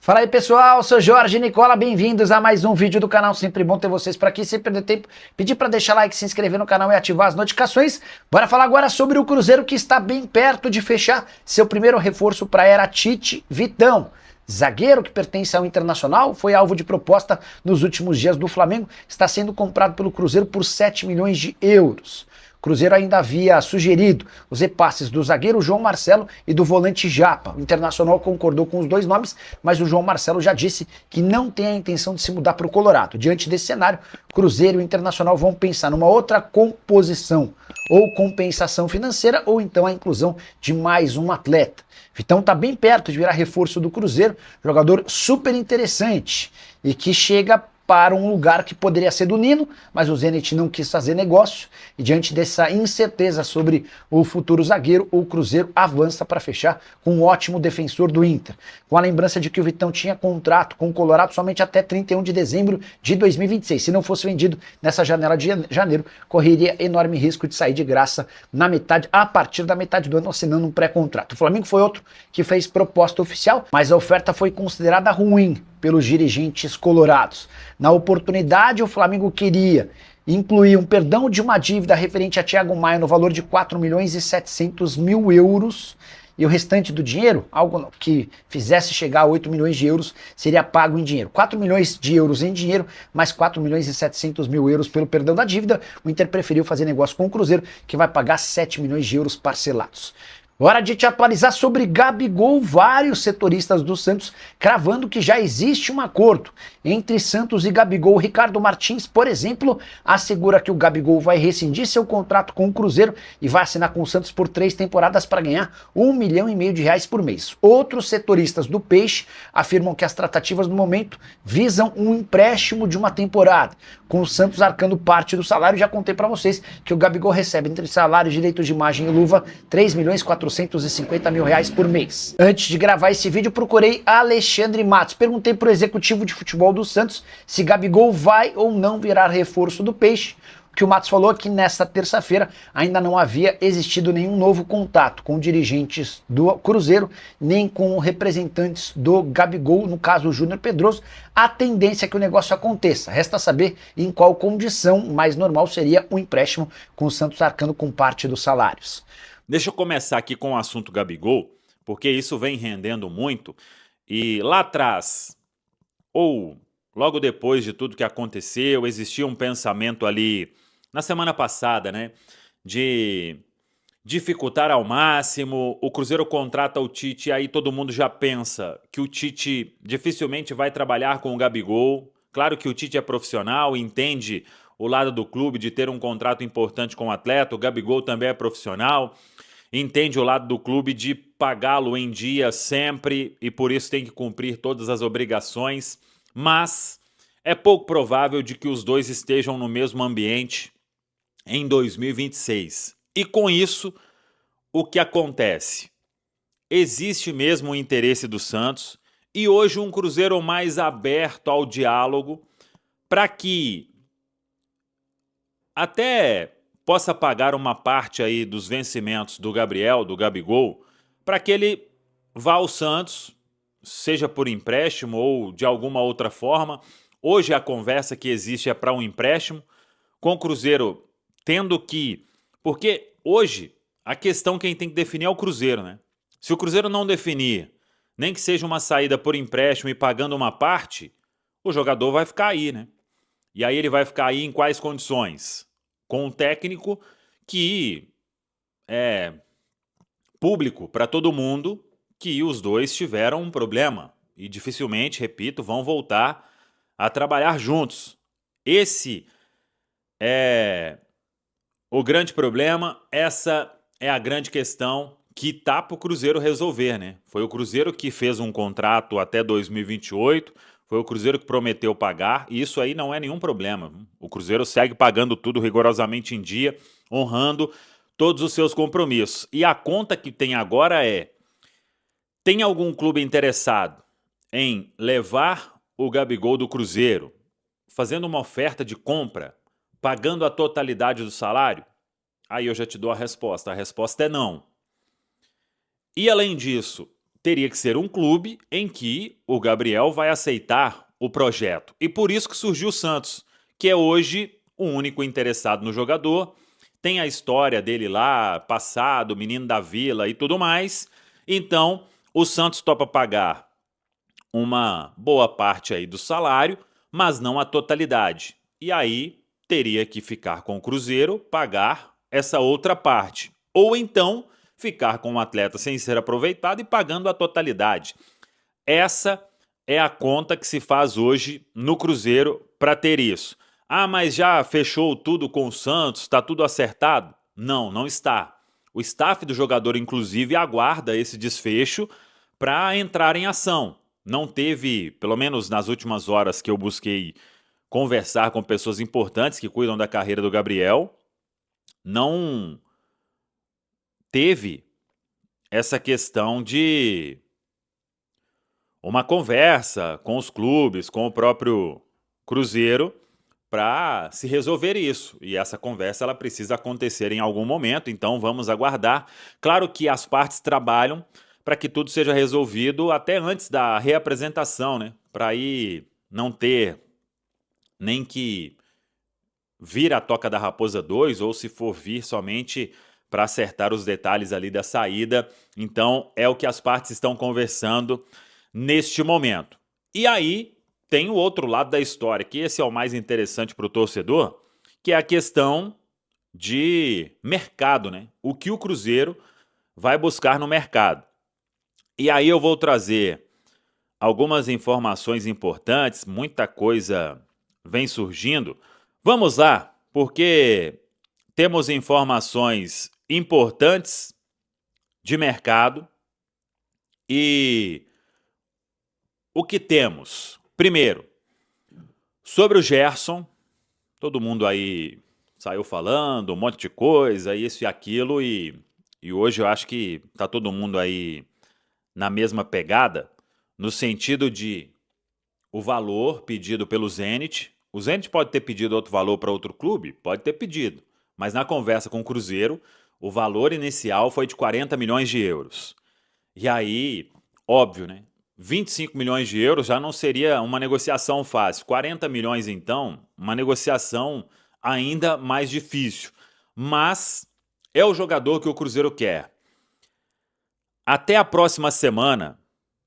Fala aí pessoal, sou Jorge Nicola, bem-vindos a mais um vídeo do canal, sempre bom ter vocês por aqui, sem perder tempo, pedir para deixar like, se inscrever no canal e ativar as notificações. Bora falar agora sobre o Cruzeiro que está bem perto de fechar seu primeiro reforço para a era Tite Vitão. Zagueiro que pertence ao Internacional, foi alvo de proposta nos últimos dias do Flamengo, está sendo comprado pelo Cruzeiro por 7 milhões de euros. O Cruzeiro ainda havia sugerido os repasses do zagueiro João Marcelo e do volante Japa. O Internacional concordou com os dois nomes, mas o João Marcelo já disse que não tem a intenção de se mudar para o Colorado. Diante desse cenário, Cruzeiro e Internacional vão pensar numa outra composição, ou compensação financeira, ou então a inclusão de mais um atleta. Vitão está bem perto de virar reforço do Cruzeiro, jogador super interessante e que chega para um lugar que poderia ser do Nino, mas o Zenit não quis fazer negócio e diante dessa incerteza sobre o futuro zagueiro, o Cruzeiro avança para fechar com um ótimo defensor do Inter. Com a lembrança de que o Vitão tinha contrato com o Colorado somente até 31 de dezembro de 2026. Se não fosse vendido nessa janela de janeiro, correria enorme risco de sair de graça a partir da metade do ano, assinando um pré-contrato. O Flamengo foi outro que fez proposta oficial, mas a oferta foi considerada ruim pelos dirigentes colorados. Na oportunidade, o Flamengo queria incluir um perdão de uma dívida referente a Thiago Maia no valor de 4 milhões e 700 mil euros e o restante do dinheiro, algo que fizesse chegar a 8 milhões de euros, seria pago em dinheiro. 4 milhões de euros em dinheiro, mais 4 milhões e 700 mil euros pelo perdão da dívida. O Inter preferiu fazer negócio com o Cruzeiro, que vai pagar 7 milhões de euros parcelados. Hora de te atualizar sobre Gabigol, vários setoristas do Santos cravando que já existe um acordo entre Santos e Gabigol. Ricardo Martins, por exemplo, assegura que o Gabigol vai rescindir seu contrato com o Cruzeiro e vai assinar com o Santos por 3 temporadas para ganhar R$1,5 milhão por mês. Outros setoristas do Peixe afirmam que as tratativas no momento visam um empréstimo de uma temporada, com o Santos arcando parte do salário. Já contei para vocês que o Gabigol recebe entre salário, direitos de imagem e luva R$3.450 mil por mês. Antes de gravar esse vídeo, procurei Alexandre Matos. Perguntei para o executivo de futebol do Santos se Gabigol vai ou não virar reforço do Peixe. O que o Matos falou é que nesta terça-feira ainda não havia existido nenhum novo contato com dirigentes do Cruzeiro, nem com representantes do Gabigol, no caso o Júnior Pedroso. A tendência é que o negócio aconteça. Resta saber em qual condição. Mais normal seria um empréstimo, com o Santos arcando com parte dos salários. Deixa eu começar aqui com o assunto Gabigol, porque isso vem rendendo muito. E lá atrás, ou logo depois de tudo que aconteceu, existia um pensamento ali, na semana passada, né, de dificultar ao máximo. O Cruzeiro contrata o Tite, e aí todo mundo já pensa que o Tite dificilmente vai trabalhar com o Gabigol. Claro que o Tite é profissional, entende o lado do clube de ter um contrato importante com o atleta. O Gabigol também é profissional, entende o lado do clube de pagá-lo em dia sempre e por isso tem que cumprir todas as obrigações, mas é pouco provável de que os dois estejam no mesmo ambiente em 2026. E com isso, o que acontece? Existe mesmo o interesse do Santos e hoje um Cruzeiro mais aberto ao diálogo para que até possa pagar uma parte aí dos vencimentos do Gabigol, para que ele vá ao Santos, seja por empréstimo ou de alguma outra forma. Hoje a conversa que existe é para um empréstimo, com o Cruzeiro tendo que... Porque hoje a questão quem tem que definir é o Cruzeiro, né? Se o Cruzeiro não definir, nem que seja uma saída por empréstimo e pagando uma parte, o jogador vai ficar aí, né? E aí ele vai ficar aí em quais condições? Com um técnico que é público para todo mundo que os dois tiveram um problema e dificilmente, repito, vão voltar a trabalhar juntos. Esse é o grande problema, essa é a grande questão que tá para o Cruzeiro resolver, né? Foi o Cruzeiro que fez um contrato até 2028, foi o Cruzeiro que prometeu pagar, e isso aí não é nenhum problema. O Cruzeiro segue pagando tudo rigorosamente em dia, honrando todos os seus compromissos. E a conta que tem agora é: tem algum clube interessado em levar o Gabigol do Cruzeiro, fazendo uma oferta de compra, pagando a totalidade do salário? Aí eu já te dou a resposta é não. E além disso, teria que ser um clube em que o Gabriel vai aceitar o projeto. E por isso que surgiu o Santos, que é hoje o único interessado no jogador. Tem a história dele lá, passado, menino da vila e tudo mais. Então, o Santos topa pagar uma boa parte aí do salário, mas não a totalidade. E aí teria que ficar com o Cruzeiro, pagar essa outra parte. Ou então ficar com o atleta sem ser aproveitado e pagando a totalidade. Essa é a conta que se faz hoje no Cruzeiro para ter isso. Ah, mas já fechou tudo com o Santos, está tudo acertado? Não, não está. O staff do jogador, inclusive, aguarda esse desfecho para entrar em ação. Não teve, pelo menos nas últimas horas que eu busquei conversar com pessoas importantes que cuidam da carreira do Gabriel, não teve essa questão de uma conversa com os clubes, com o próprio Cruzeiro, para se resolver isso. E essa conversa ela precisa acontecer em algum momento, então vamos aguardar. Claro que as partes trabalham para que tudo seja resolvido até antes da reapresentação, né? Para aí não ter nem que vir a Toca da Raposa 2, ou se for vir somente para acertar os detalhes ali da saída. Então é o que as partes estão conversando neste momento. E aí tem o outro lado da história, que esse é o mais interessante para o torcedor, que é a questão de mercado, né? O que o Cruzeiro vai buscar no mercado. E aí eu vou trazer algumas informações importantes, muita coisa vem surgindo. Vamos lá, porque temos informações importantes de mercado e o que temos? Primeiro, sobre o Gerson, todo mundo aí saiu falando um monte de coisa, isso e aquilo, e hoje eu acho que tá todo mundo aí na mesma pegada, no sentido de o valor pedido pelo Zenit. O Zenit pode ter pedido outro valor para outro clube? Pode ter pedido, mas na conversa com o Cruzeiro, o valor inicial foi de 40 milhões de euros. E aí, óbvio, né? 25 milhões de euros já não seria uma negociação fácil. 40 milhões, então, uma negociação ainda mais difícil. Mas é o jogador que o Cruzeiro quer. Até a próxima semana,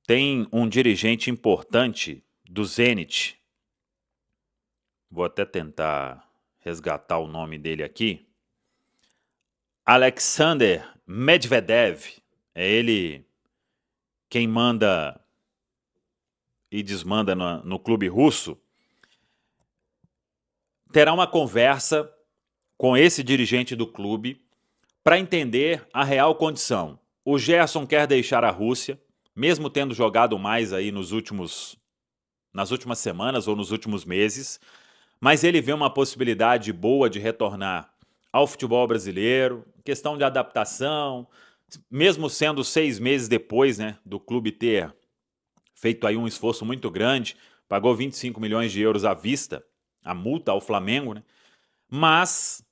tem um dirigente importante do Zenit. Vou até tentar resgatar o nome dele aqui. Alexander Medvedev. É ele quem manda e desmanda no clube russo, terá uma conversa com esse dirigente do clube para entender a real condição. O Gerson quer deixar a Rússia, mesmo tendo jogado mais aí nas últimas semanas ou nos últimos meses, mas ele vê uma possibilidade boa de retornar ao futebol brasileiro, questão de adaptação, mesmo sendo 6 meses depois, né, do clube ter feito aí um esforço muito grande, pagou 25 milhões de euros à vista, a multa ao Flamengo, né? Mas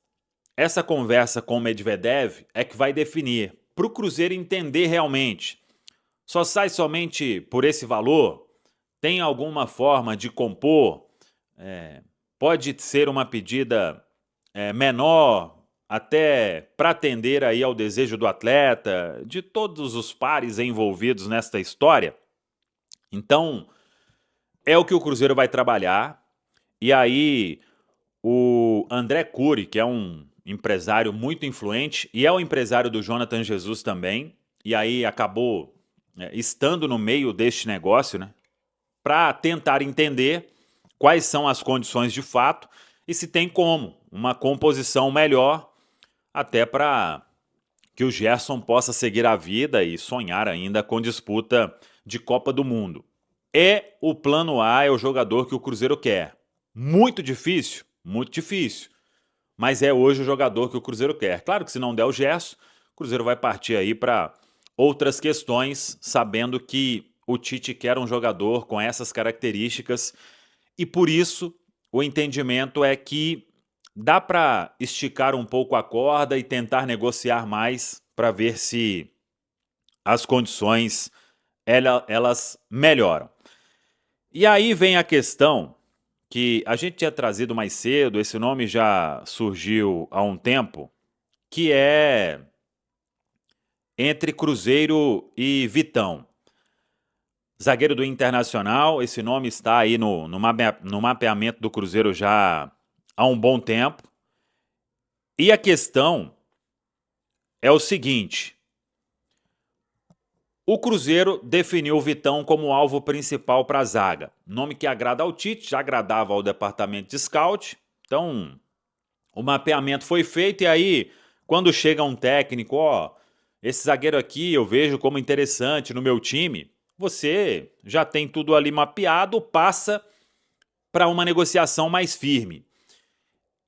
essa conversa com o Medvedev é que vai definir, para o Cruzeiro entender realmente, só sai somente por esse valor? Tem alguma forma de compor? Pode ser uma pedida menor, até para atender aí ao desejo do atleta, de todos os pares envolvidos nesta história? Então, é o que o Cruzeiro vai trabalhar. E aí, o André Cury, que é um empresário muito influente, e é o empresário do Jonathan Jesus também, e aí acabou estando no meio deste negócio, né, para tentar entender quais são as condições de fato e se tem como uma composição melhor, até para que o Gerson possa seguir a vida e sonhar ainda com disputa de Copa do Mundo. É o plano A, é o jogador que o Cruzeiro quer. Muito difícil, mas é hoje o jogador que o Cruzeiro quer. Claro que se não der o Gerson, o Cruzeiro vai partir aí para outras questões, sabendo que o Tite quer um jogador com essas características e por isso o entendimento é que dá para esticar um pouco a corda e tentar negociar mais para ver se as condições elas melhoram. E aí vem a questão que a gente tinha trazido mais cedo, esse nome já surgiu há um tempo, que é entre Cruzeiro e Vitão. Zagueiro do Internacional, esse nome está aí no mapeamento do Cruzeiro já há um bom tempo. E a questão é o seguinte: o Cruzeiro definiu o Vitão como alvo principal para a zaga. Nome que agrada ao Tite, já agradava ao departamento de scout. Então, o mapeamento foi feito e aí, quando chega um técnico, esse zagueiro aqui eu vejo como interessante no meu time, você já tem tudo ali mapeado, passa para uma negociação mais firme.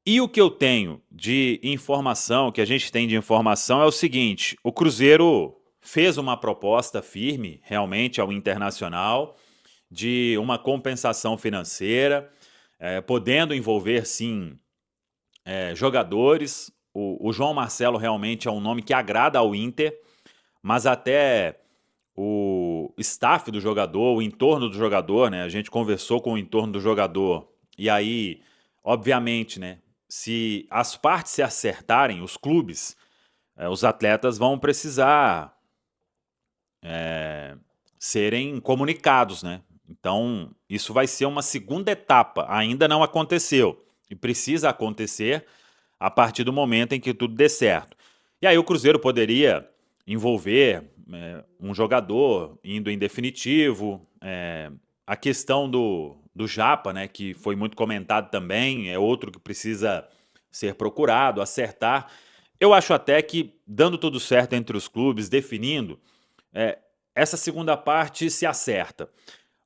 E o que eu tenho de informação, que a gente tem de informação é o seguinte: o Cruzeiro fez uma proposta firme, realmente, ao Internacional, de uma compensação financeira, podendo envolver, sim, jogadores. O João Marcelo realmente é um nome que agrada ao Inter, mas até o staff do jogador, o entorno do jogador, né? A gente conversou com o entorno do jogador, e aí, obviamente, né? Se as partes se acertarem, os clubes, os atletas vão precisar serem comunicados, né? Então, isso vai ser uma segunda etapa, ainda não aconteceu, e precisa acontecer a partir do momento em que tudo dê certo. E aí o Cruzeiro poderia envolver um jogador indo em definitivo, a questão do Japa, né, que foi muito comentado também, é outro que precisa ser procurado, acertar. Eu acho até que, dando tudo certo entre os clubes, definindo, essa segunda parte se acerta.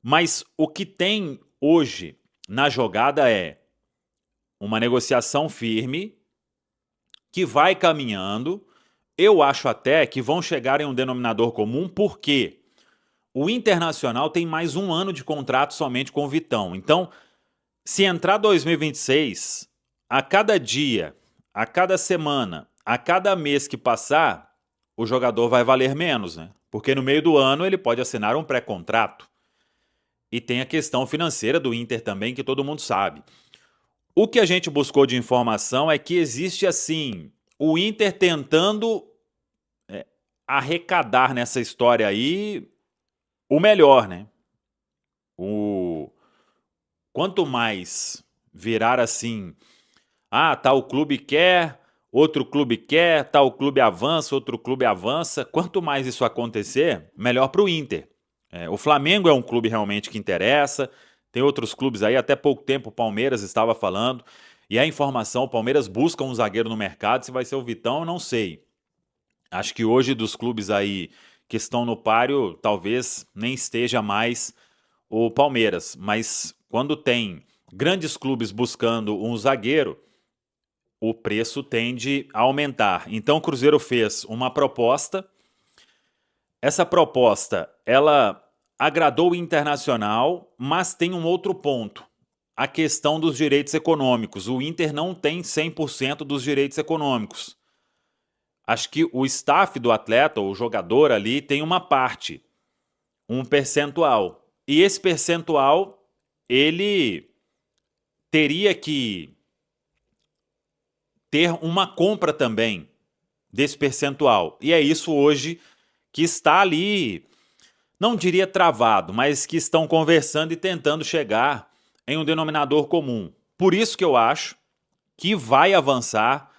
Mas o que tem hoje na jogada é uma negociação firme que vai caminhando. Eu acho até que vão chegar em um denominador comum, porque o Internacional tem mais um ano de contrato somente com o Vitão. Então, se entrar 2026, a cada dia, a cada semana, a cada mês que passar, o jogador vai valer menos, né? Porque no meio do ano ele pode assinar um pré-contrato. E tem a questão financeira do Inter também, que todo mundo sabe. O que a gente buscou de informação é que existe, assim, o Inter tentando arrecadar nessa história aí o melhor, né? Quanto mais virar assim, tal clube quer, outro clube quer, tal clube avança, outro clube avança, quanto mais isso acontecer, melhor para o Inter. O Flamengo é um clube realmente que interessa, tem outros clubes aí, até pouco tempo o Palmeiras estava falando, e a informação, o Palmeiras busca um zagueiro no mercado, se vai ser o Vitão, eu não sei. Acho que hoje dos clubes aí que estão no páreo, talvez nem esteja mais o Palmeiras, mas quando tem grandes clubes buscando um zagueiro, o preço tende a aumentar. Então o Cruzeiro fez uma proposta. Essa proposta, ela agradou o Internacional, mas tem um outro ponto: a questão dos direitos econômicos. O Inter não tem 100% dos direitos econômicos. Acho que o staff do atleta, o jogador ali, tem uma parte, um percentual. E esse percentual, ele teria que ter uma compra também desse percentual. E é isso hoje que está ali, não diria travado, mas que estão conversando e tentando chegar em um denominador comum. Por isso que eu acho que vai avançar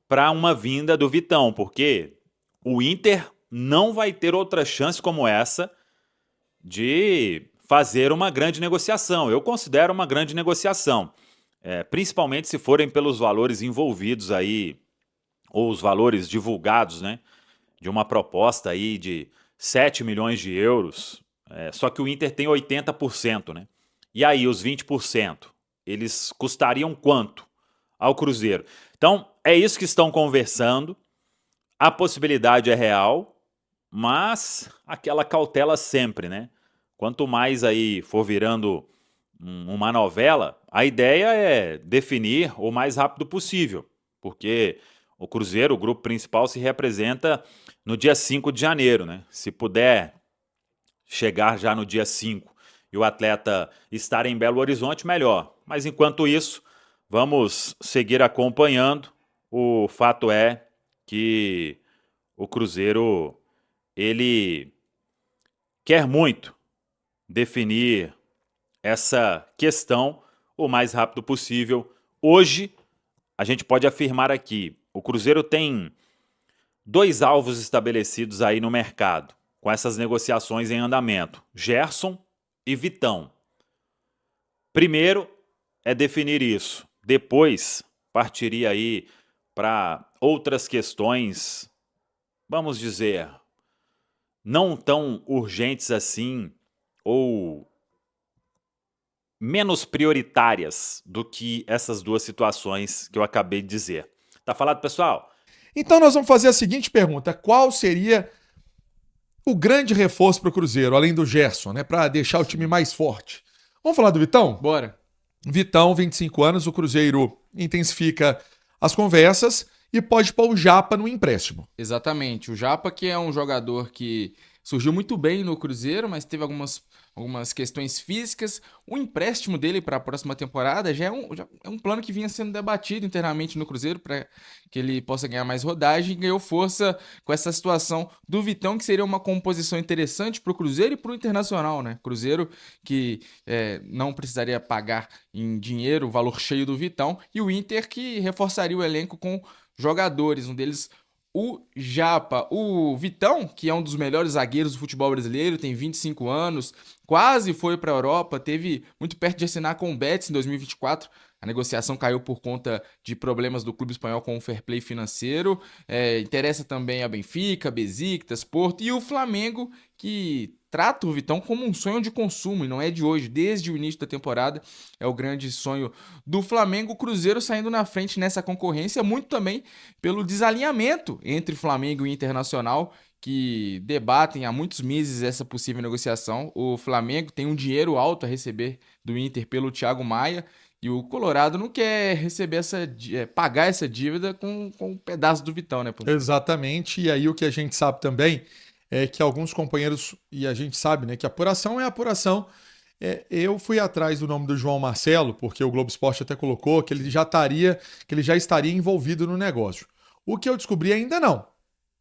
para uma vinda do Vitão, porque o Inter não vai ter outra chance como essa de fazer uma grande negociação. Eu considero uma grande negociação, principalmente se forem pelos valores envolvidos aí, ou os valores divulgados, né, de uma proposta aí de 7 milhões de euros, só que o Inter tem 80%, né? E aí os 20%, eles custariam quanto ao Cruzeiro? Então, é isso que estão conversando, a possibilidade é real, mas aquela cautela sempre, né? Quanto mais aí for virando uma novela, a ideia é definir o mais rápido possível, porque o Cruzeiro, o grupo principal, se representa no dia 5 de janeiro, né? Se puder chegar já no dia 5 e o atleta estar em Belo Horizonte, melhor. Mas enquanto isso, vamos seguir acompanhando. O fato é que o Cruzeiro, ele quer muito definir essa questão o mais rápido possível. Hoje, a gente pode afirmar aqui, o Cruzeiro tem 2 alvos estabelecidos aí no mercado, com essas negociações em andamento: Gerson e Vitão. Primeiro é definir isso, depois partiria aí para outras questões, vamos dizer, não tão urgentes assim ou menos prioritárias do que essas 2 situações que eu acabei de dizer. Tá falado, pessoal? Então nós vamos fazer a seguinte pergunta: qual seria o grande reforço para o Cruzeiro, além do Gerson, né, para deixar o time mais forte? Vamos falar do Vitão? Bora. Vitão, 25 anos, o Cruzeiro intensifica as conversas e pode pôr o Japa no empréstimo. Exatamente. O Japa, que é um jogador que surgiu muito bem no Cruzeiro, mas teve algumas questões físicas. O empréstimo dele para a próxima temporada já é um plano que vinha sendo debatido internamente no Cruzeiro para que ele possa ganhar mais rodagem, e ganhou força com essa situação do Vitão, que seria uma composição interessante para o Cruzeiro e para o Internacional, né? Cruzeiro que não precisaria pagar em dinheiro o valor cheio do Vitão, e o Inter que reforçaria o elenco com jogadores, um deles o Japa. O Vitão, que é um dos melhores zagueiros do futebol brasileiro, tem 25 anos, quase foi para a Europa, teve muito perto de assinar com o Betis em 2024. A negociação caiu por conta de problemas do clube espanhol com o fair play financeiro. Interessa também a Benfica, Besiktas, Porto e o Flamengo, que trata o Vitão como um sonho de consumo, e não é de hoje, desde o início da temporada é o grande sonho do Flamengo. O Cruzeiro saindo na frente nessa concorrência, muito também pelo desalinhamento entre Flamengo e Internacional, que debatem há muitos meses essa possível negociação. O Flamengo tem um dinheiro alto a receber do Inter pelo Thiago Maia, e o Colorado não quer receber pagar essa dívida com um pedaço do Vitão, né? Exatamente, e aí o que a gente sabe também é que alguns companheiros, e a gente sabe, né, que apuração é apuração. Eu fui atrás do nome do João Marcelo, porque o Globo Esporte até colocou que ele já estaria envolvido no negócio. O que eu descobri ainda não.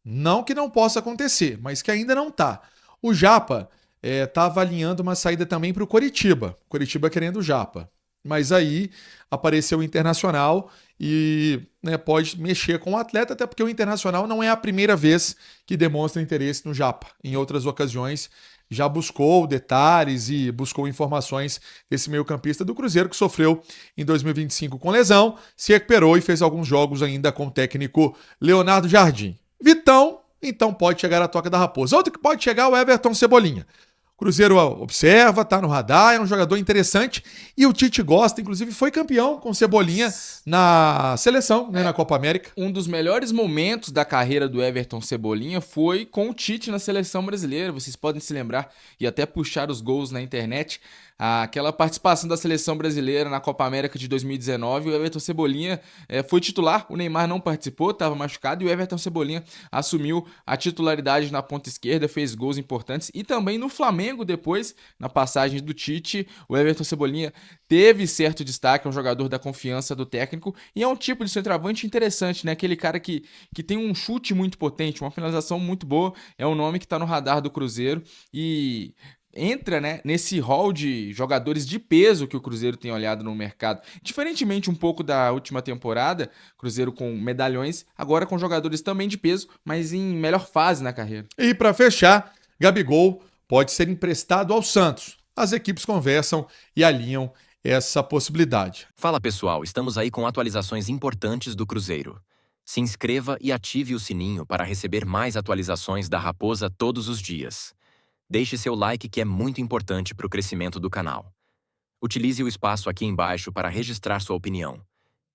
Não que não possa acontecer, mas que ainda não está. O Japa está avaliando uma saída também para o Coritiba. Coritiba querendo o Japa. Mas aí apareceu o Internacional e, né, pode mexer com o atleta, até porque o Internacional não é a primeira vez que demonstra interesse no Japa. Em outras ocasiões já buscou detalhes e buscou informações desse meio-campista do Cruzeiro, que sofreu em 2025 com lesão, se recuperou e fez alguns jogos ainda com o técnico Leonardo Jardim. Vitão, então pode chegar à Toca da Raposa. Outro que pode chegar é o Everton Cebolinha. Cruzeiro observa, tá no radar, é um jogador interessante e o Tite gosta, inclusive foi campeão com Cebolinha na seleção, né, na Copa América. Um dos melhores momentos da carreira do Everton Cebolinha foi com o Tite na seleção brasileira, vocês podem se lembrar e até puxar os gols na internet. Aquela participação da seleção brasileira na Copa América de 2019, o Everton Cebolinha foi titular, o Neymar não participou, estava machucado, e o Everton Cebolinha assumiu a titularidade na ponta esquerda, fez gols importantes, e também no Flamengo depois, na passagem do Tite, o Everton Cebolinha teve certo destaque, é um jogador da confiança do técnico, e é um tipo de centroavante interessante, né? Aquele cara que tem um chute muito potente, uma finalização muito boa, é um nome que está no radar do Cruzeiro, e entra, né, nesse hall de jogadores de peso que o Cruzeiro tem olhado no mercado. Diferentemente um pouco da última temporada, Cruzeiro com medalhões, agora com jogadores também de peso, mas em melhor fase na carreira. E para fechar, Gabigol pode ser emprestado ao Santos. As equipes conversam e alinham essa possibilidade. Fala pessoal, estamos aí com atualizações importantes do Cruzeiro. Se inscreva e ative o sininho para receber mais atualizações da Raposa todos os dias. Deixe seu like, que é muito importante para o crescimento do canal. Utilize o espaço aqui embaixo para registrar sua opinião.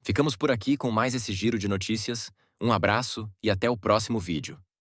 Ficamos por aqui com mais esse giro de notícias. Um abraço e até o próximo vídeo.